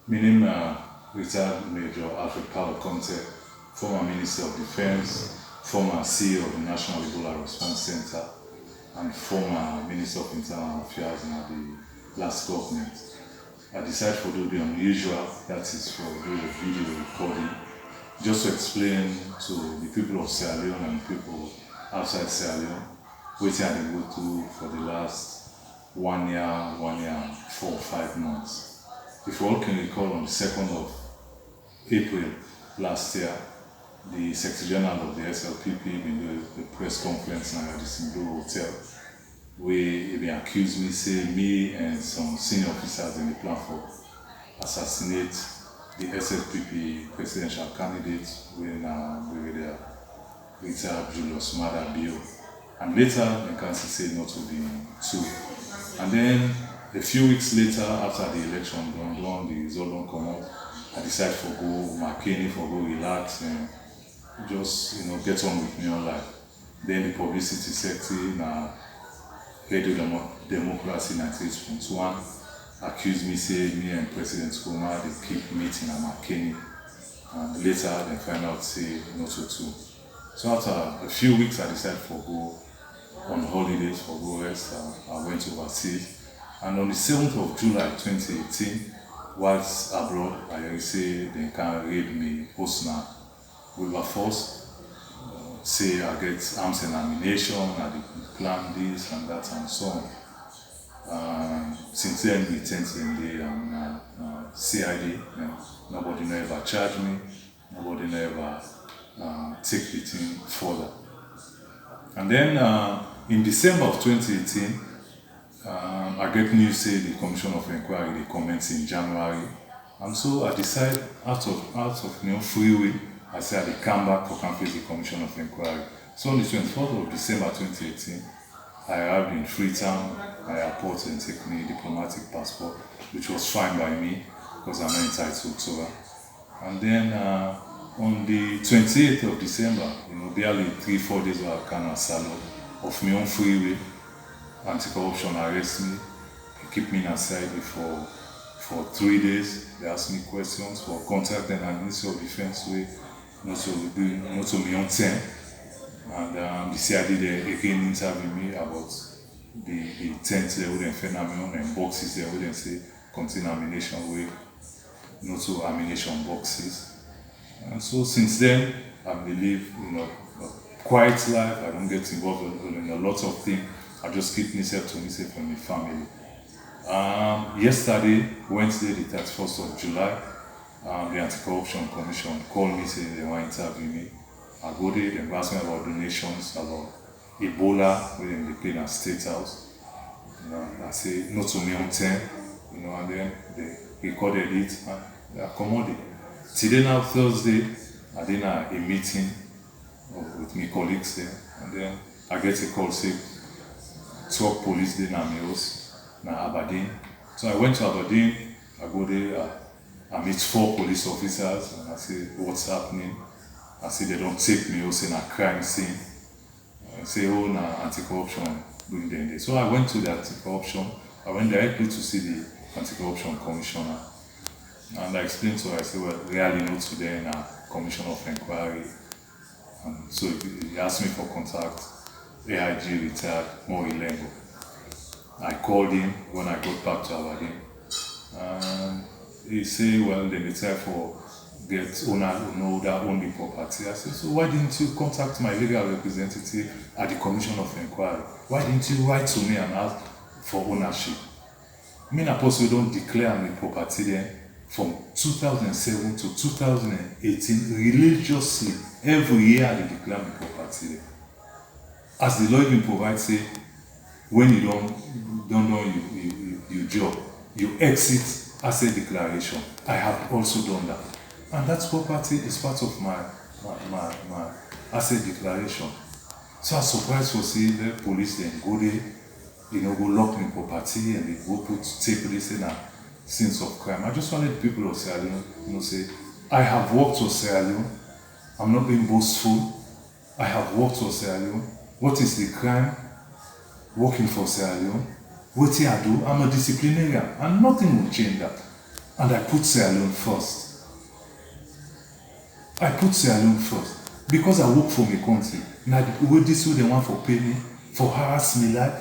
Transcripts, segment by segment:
My name retired Major Alfred Paolo Conteh, former Minister of Defense, former CEO of the National Ebola Response Center, and former Minister of Internal Affairs in the last government. I decided to do the unusual, that is for do a video recording, just to explain to the people of Sierra Leone and people outside Sierra Leone what I dey go through for the last 1 year and 4 or 5 months. If you all can recall, on the 2nd of April last year, the Secretary General of the SLPP been do a press conference at the Sindo Hotel, where he been accused me, say me and some senior officers in the plan for assassinate the SLPP presidential candidate when we were there, retired Julius Mada Bio. And later, the council said not to be two. And then a few weeks later, after the election done, the result don't come out, I decided to go McKinney, for go relax and just get on with my own life. Then the publicity sector na Radio Democracy 98.1 accused me, say me and President Kuma they keep meeting at McKinney, and later they find out say not so too. So after a few weeks, I decided to go on holidays for go rest. I went overseas, and on the 7th of July 2018, whilst abroad, I say they can raid me Osna Wilberforce. Say I get arms and ammunition, I did plan this and that and so on. Since then, we tend to the CID. Nobody never charged me, nobody never take the thing further. And then in December of 2018, I get news say the Commission of Inquiry they commence in January, and so I decide out of free will, I said I come back to face the Commission of Inquiry. So on the 24th of December 2018, I arrived in Freetown, my airport, and take me diplomatic passport, which was fine by me because I'm not entitled to that. And then on the 28th of December, barely 3-4 days I can asylum of my own free will. Anti-corruption arrest me, they keep me aside for 3 days. They ask me questions for contact and Ministry of Defense way, not to my own time. And the CID they again interview me about the tent there with the phenomenon and boxes there with them say contain ammunition with not to ammunition boxes. And so since then I believe a quiet life. I don't get involved in a lot of things. I just keep myself to myself and my family. Yesterday, Wednesday, the 31st of July, the Anti-Corruption Commission called me, saying they want to interview me. I go there, they ask me about donations, about Ebola, where they pay in a state house. I say, not to me on 10, and then they recorded it and they accommodate. Today now, Thursday, I did a meeting with my colleagues there, and then I get a call, say, talk police day na Meos, na Aberdeen. So I went to Aberdeen, I go there, I meet 4 police officers, and I say, what's happening? I say, they don't take me, say, na crime scene. I say, oh, na anti-corruption doing there. So I went to the anti-corruption, I went directly to see the anti-corruption commissioner. And I explained to her, I said, well, really not today, na commission of inquiry. And so he asked me for contact. AIG retired more illegal. I called him when I got back to Aberdeen, and he said, well, they try for get owner that own the property. I said, so why didn't you contact my legal representative at the Commission of Inquiry? Why didn't you write to me and ask for ownership? Me and Apostle don't declare my property then from 2007 to 2018 religiously. Every year I declare my property there. As the law even provides, say, when you don't know your job, you exit asset declaration. I have also done that. And that property is part of my asset declaration. So I was surprised to see the police then go there, go lock my property and they go take this in a scenes of crime. I just wanted people of Sierra Leone, say, I have worked for Sierra Leone. I'm not being boastful. I have worked for Sierra Leone. What is the crime? Working for Sierra Leone. What I do? I'm a disciplinarian, and nothing will change that. And I put Sierra Leone first. I put Sierra Leone first. Because I work for my country. Now, this way they want for pay me, for harass me like.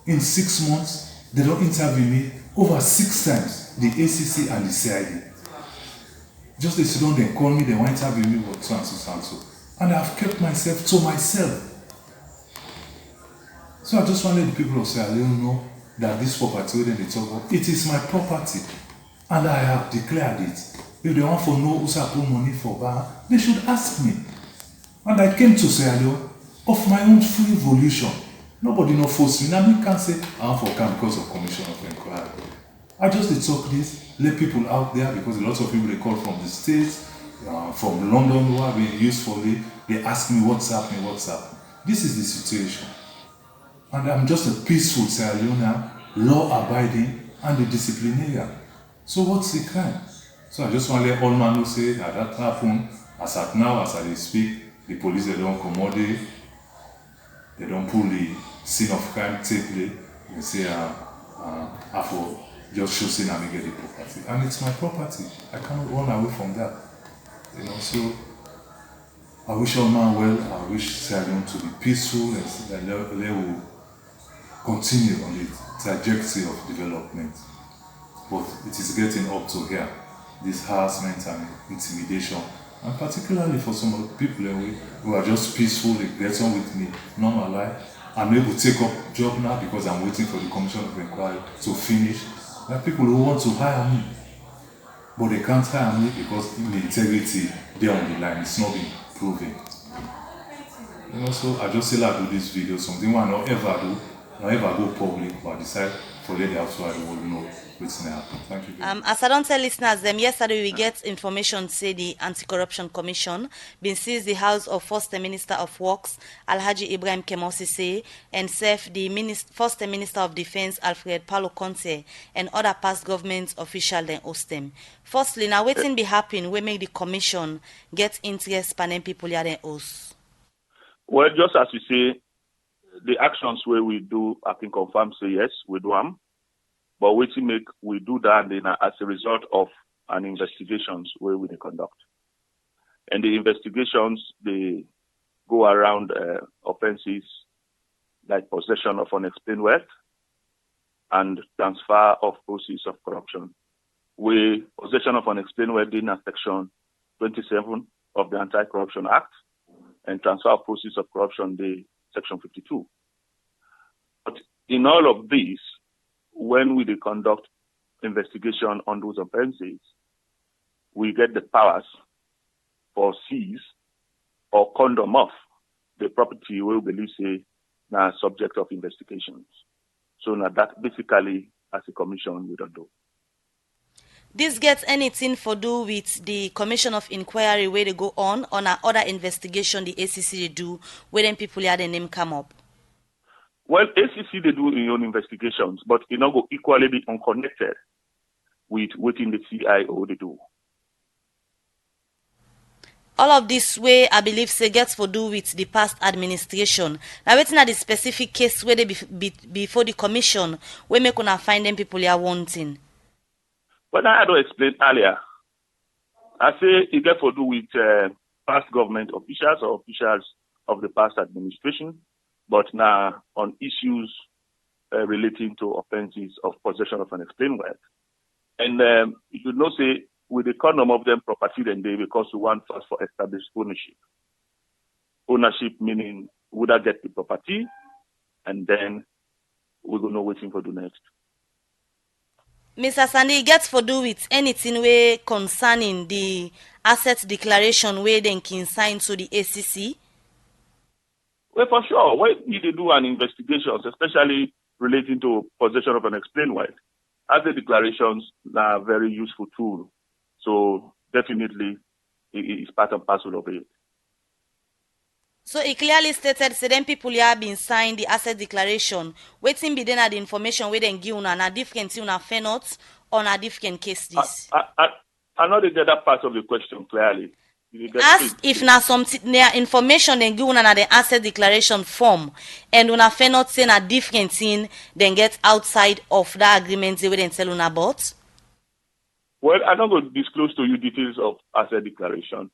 In 6 months, they don't interview me over 6 times, the ACC and the CID. Just they sit down, they call me, they want to interview me with so and so and so. And I've kept myself to myself. So I just wanted the people of Sierra Leone know that this property where they talk about, it is my property. And I have declared it. If they want to know who's I put money for bar, they should ask me. And I came to Sierra Leone of my own free volition. Nobody no force me. Now me can't say I want for come because of commission of inquiry. I just did talk this, let people out there, because a lot of people they call from the States, from London who are being usefully, they ask me what's happening. This is the situation. And I'm just a peaceful Sierra Leonean, law-abiding, and a disciplinarian. So what's the crime? So I just want to let all man know say that happened. As at now, as I speak, the police they don't accommodate, they don't pull the scene of crime tapely. They say I for just show saying I get the property. And it's my property. I cannot run away from that. So I wish all man well, I wish Sierra Leone to be peaceful and that they will continue on the trajectory of development. But it is getting up to here, this harassment and intimidation, and particularly for some of the people who are just peaceful, they get on with me, normal life. I'm able to take up job now because I'm waiting for the commission of inquiry to finish. There are people who want to hire me, but they can't hire me because the integrity there on the line is not being proven. So I just say I do this video, something I not ever do, not ever go public, but I decide for let the outside world know what's happen. Thank you. As I don't tell listeners, yesterday we get information say the Anti-Corruption Commission been seized the house of First Minister of Works Alhaji Ibrahim Kemosise and serve the First Minister of Defense Alfred Paolo Conteh and other past government officials then host them. Firstly, now waiting be happen we make the commission get interest panel people here then host. Well, just as you say, the actions where we do, I can confirm say yes, we do them. But we do that then as a result of an investigations where we conduct. And the investigations, they go around offenses like possession of unexplained wealth and transfer of proceeds of corruption. Possession of unexplained wealth in section 27 of the Anti-Corruption Act, and transfer of proceeds of corruption, the section 52. But in all of these, when we conduct investigation on those offenses, we get the powers for seize or condemn off the property we believe say now subject of investigations. So now that basically as a commission we don't do. This gets anything for do with the commission of inquiry where they go on other investigation the ACC they do where then people had the name come up? Well, ACC, they do in own investigations, but it not go equally be unconnected with what in the CIO they do. All of this way, I believe, say gets for do with the past administration. Now, waiting at the specific case where they before the commission, where make una find them people are wanting. But I don't explain earlier. I say it gets for do with past government officials or officials of the past administration. But now on issues relating to offenses of possession of unexplained wealth. And you should not say with the condom of them property then they because we want first for established ownership. Ownership meaning would I get the property and then we're gonna waiting for the next. Mr. Sandy, gets for do with anything way concerning the asset declaration where they can sign to the ACC? Well, for sure. When you do an investigation, especially relating to possession of unexplained wealth, asset declarations are a very useful tool. So definitely, it's part and parcel of it. So it clearly stated, say then people have been signed the asset declaration. Waiting be then at the information where then give una different una fenot on a different case this. I know they get that part of the question clearly. Ask if na something their information then give una the asset declaration form and una fenot say na different thing then get outside of that agreement they will then tell una about. Well, I'm not going to disclose to you details of asset declaration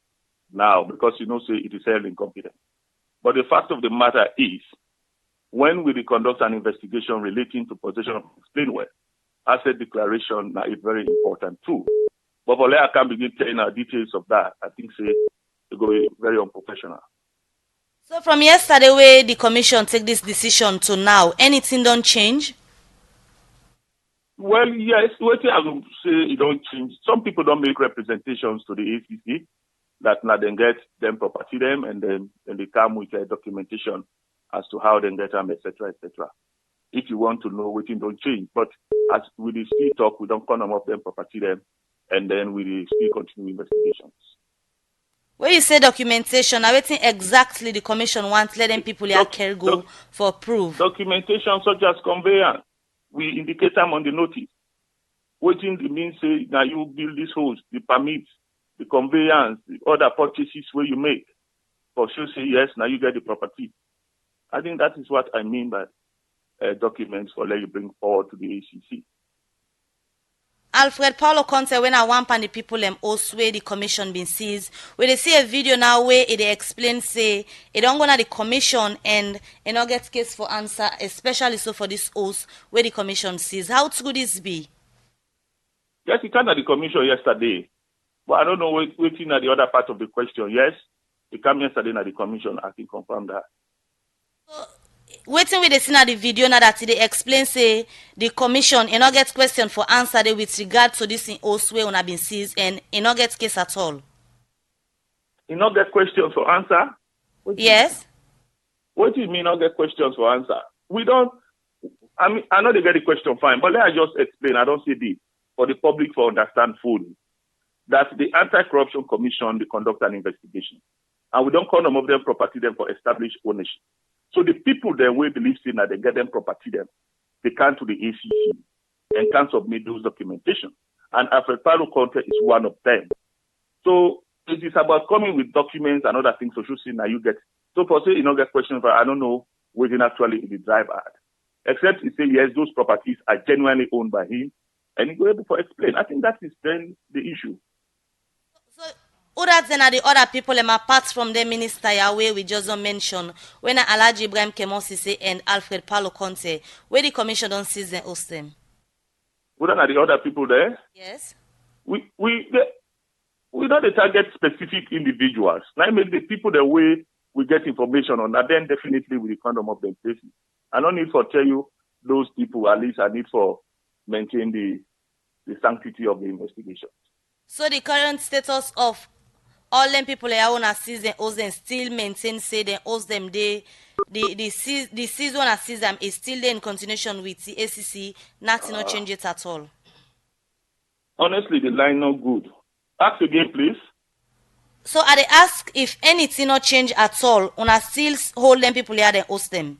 now because say it is held in confidence. But the fact of the matter is, when we conduct an investigation relating to possession of explain well, asset declaration is very important too. But for I can't begin telling our details of that. I think it will be very unprofessional. So from yesterday where the commission take this decision to now, anything don't change? Well, yes, what I will say it don't change. Some people don't make representations to the ACC that now they get them property them and then they come with a documentation as to how they get them, etc., etc. If you want to know, what don't change. But as we still talk, we don't come up them property them, and then we still continue investigations. When you say documentation, everything exactly the commission wants, letting people here care go for proof. Documentation such as conveyance, we indicate them on the notice. Waiting the means say now you build this house, the permits, the conveyance, the other purchases where you make. For sure say yes, now you get the property. I think that is what I mean by documents for let you bring forward to the ACC. Alfred Paolo Conteh, when I want the people also where the commission been seized, where they see a video now where it explains say it don't go to the commission and not get case for answer, especially so for this house where the commission sees. How could this be? Yes, it came at the commission yesterday. But I don't know waiting at the other part of the question. Yes, it came yesterday at the commission. I can confirm that. Waiting with the scene at the video now that they explain say the commission not get question for answer they with regard to this in house where una been seized and not get case at all. Not get questions for answer? Yes. What do you mean not get questions for answer? We don't. I mean, I know they get the question fine, but let I just explain. I don't say this for the public to understand fully. That the Anti-Corruption Commission, they conduct an investigation. And we don't call them of them property them for established ownership. So the people then will believe in that they get them property them, they come to the ACC and can submit those documentation. And Alfred Paolo Conteh is one of them. So it is about coming with documents and other things. So you see now you get. So for say you don't get questions for I don't know whether actually in the drive ad. Except he say yes, those properties are genuinely owned by him, and he go able to explain. I think that is then the issue. So other than the other people apart from the minister where we just don't mention when Alhaji Ibrahim Kemosi and Alfred Paolo Conteh, where the commission don't seize and host them. Other than the other people there? Yes. We don't target specific individuals. Now maybe the people the way we get information on that, then definitely we condom of them places. I don't need for tell you those people, at least I need for maintain the sanctity of the investigation. So the current status of all them people that own a season host them still maintain say they host them the season as season is still there in continuation with the ACC, nothing not change it at all. Honestly, the line not good. Ask again, please. So I ask if anything not change at all, una still hold them people here and host them.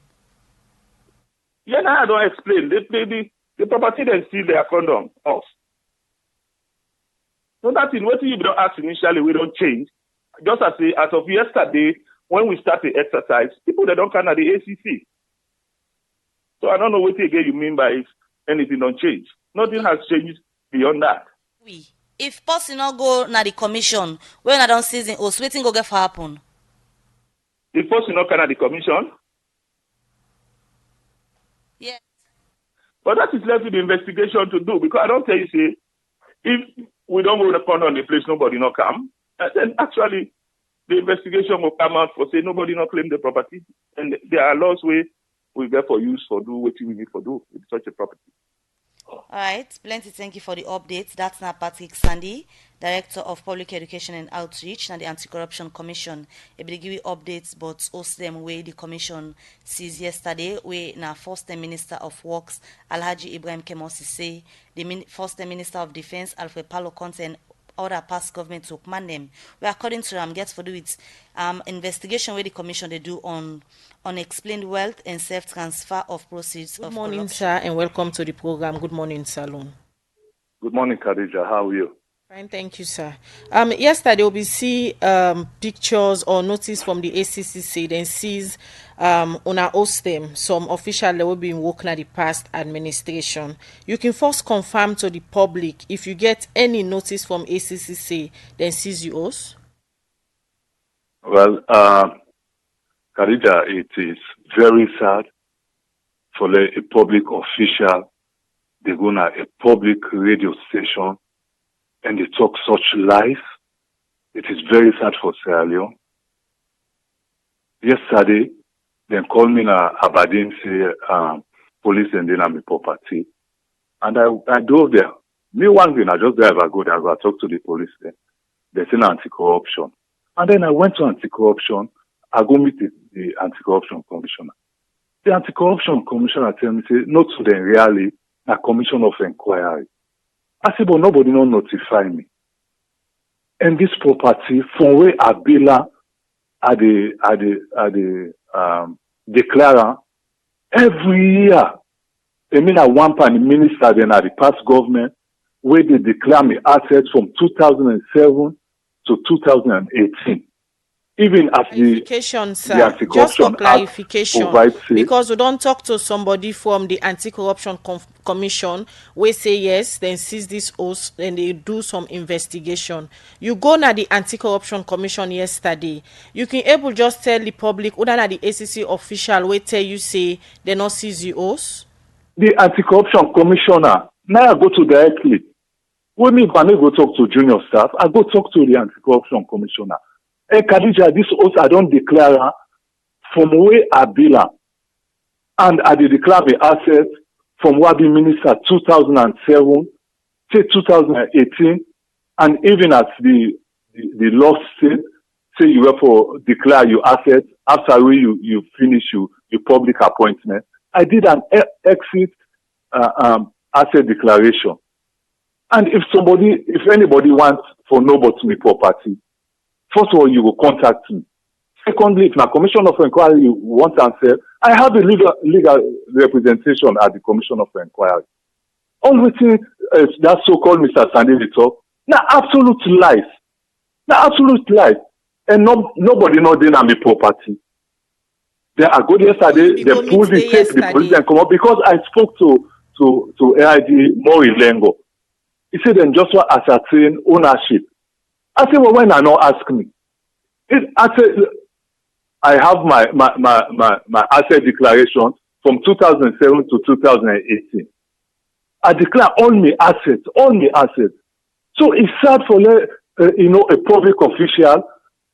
Yeah, now I don't explain. The property then still their condom off. So that is what you don't ask initially, we don't change. Just as of yesterday, when we start the exercise, people that don't come at the ACC. So I don't know what again you mean by if anything don't change. Nothing has changed beyond that. If person not go na the commission, when I don't season us, waiting go get for happen. If person not come at the commission? Yes. But that is left to the investigation to do, because I don't tell you, say, if we don't go to corner on the place, nobody not come. And then actually, the investigation will come out for say nobody not claim the property. And there are laws where we get for use for do what we need for do with such a property. All right, plenty thank you for the updates. That's now Patrick Sandy, Director of Public Education and Outreach and the Anti-Corruption Commission. He will give you updates, but host them where the commission sees yesterday, where now First Minister of Works, Alhaji Ibrahim Kemosi say, the First Minister of Defense, Alfred Paolo Conteh, and other past government to command them. Well, according to them, gets for do with investigation where the commission they do on unexplained wealth and self-transfer of proceeds. Good morning, sir, and welcome to the program. Good morning, Salon. Good morning, Khadija. How are you? Fine, thank you, sir. Yesterday we see pictures or notice from the ACC say then sees on our them some official that will be working at the past administration. You can first confirm to the public if you get any notice from ACC say then sees you us. Well, Khadija, it is very sad for a public official. They go to a public radio station and they talk such lies. It is very sad for Sierra Leone. Yesterday, they called me na Aberdeen, say, police and then I'm property. And I drove there. Me one thing, I just drive, I go talk to the police there. They say anti-corruption. And then I went to anti-corruption. I go meet the anti-corruption commissioner. The anti-corruption commissioner tell me, say, not to them really, a commission of inquiry. I said, but nobody don't notify me. And this property, from where Abila at the declarer, every year, I mean, at one point, the minister then at the past government, where they declare me assets from 2007 to 2018. Even as clarification, sir. Just for clarification, because we don't talk to somebody from the Anti-Corruption Commission, we say yes, then sees this host, then they do some investigation. You go na the Anti-Corruption Commission yesterday. You can able just tell the public, other than the ACC official, we tell you say they not seize you host. The Anti-Corruption Commissioner, now I go to directly. When I go talk to junior staff, I go talk to the Anti-Corruption Commissioner. Hey, Khadija, this also I don't declare from where Abila and I declare the assets from Wabi Minister 2007 to 2018, and even as the law said, say you have to declare your assets after you finish your public appointment. I did an exit asset declaration, and if anybody wants for nobody property. First of all, you will contact me. Secondly, if my commission of inquiry wants answer, I have a legal representation at the commission of inquiry. All within that so-called Mr. Sandy talk, now absolute lies. Now absolute lies. And nobody know they are my property. Then I go yesterday, they pulled the tape, the police and come up because I spoke to AIG Mori Lengo. He said then just want ascertain ownership. I said, well, when I not ask me? I said, I have my asset declaration from 2007 to 2018. I declare all my assets. So it's sad for, a public official,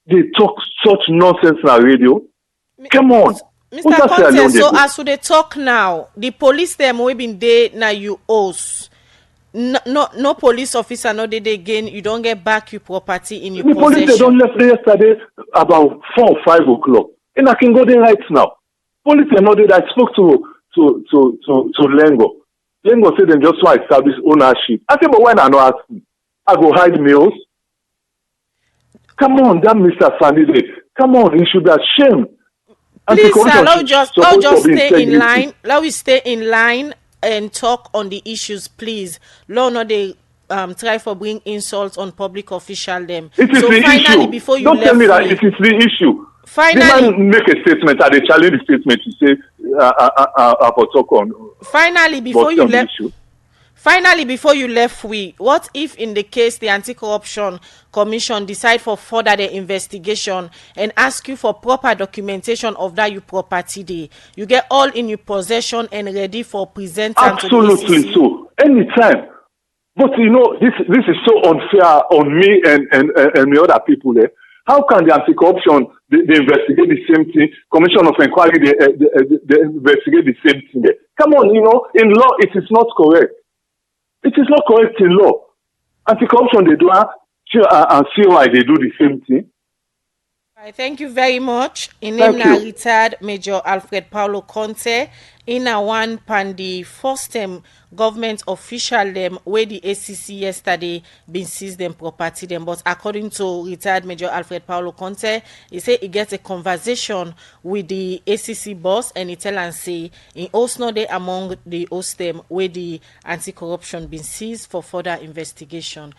they talk such nonsense on radio. Come on. Mr. Conteh, so as they talk now, the police them we been there now you owes. No police officer, no did again. You don't get back your property in your possession. The police, they don't left there yesterday about 4 or 5 o'clock. And I can go there right now. Police, they know that I spoke to Lengo. Lengo said they just want to establish ownership. I said, but when I not ask me, I go hide meals. Come on, that Mr. Sandy, come on, he should be ashamed. Please, sir, let's just stay in line. Let me stay in line and talk on the issues, please. Law not they try for bring insults on public official them. It is so the finally, issue. Before you don't tell me that it is the issue. Finally, the man make a statement and they challenge the statement to say about talk on. Finally, before you left. Finally, before you left, what if in the case the Anti-Corruption Commission decide for further the investigation and ask you for proper documentation of that your property day? You get all in your possession and ready for presenting to the ACC? Absolutely so. Anytime. But you know, this is so unfair on me and the other people there. How can the Anti-Corruption they investigate the same thing? Commission of Inquiry they investigate the same thing there. Come on, you know, in law it is not correct. It is not correct in law. Anti-corruption, they do and COI, they do the same thing. Right, thank you very much. In name now retired Major Alfred Paolo Conteh. In a one pan the first time government official them where the ACC yesterday been seized them property them, but according to retired Major Alfred Paolo Conteh, he said he gets a conversation with the ACC boss and he tell and say in also they among the host them where the anti-corruption been seized for further investigation.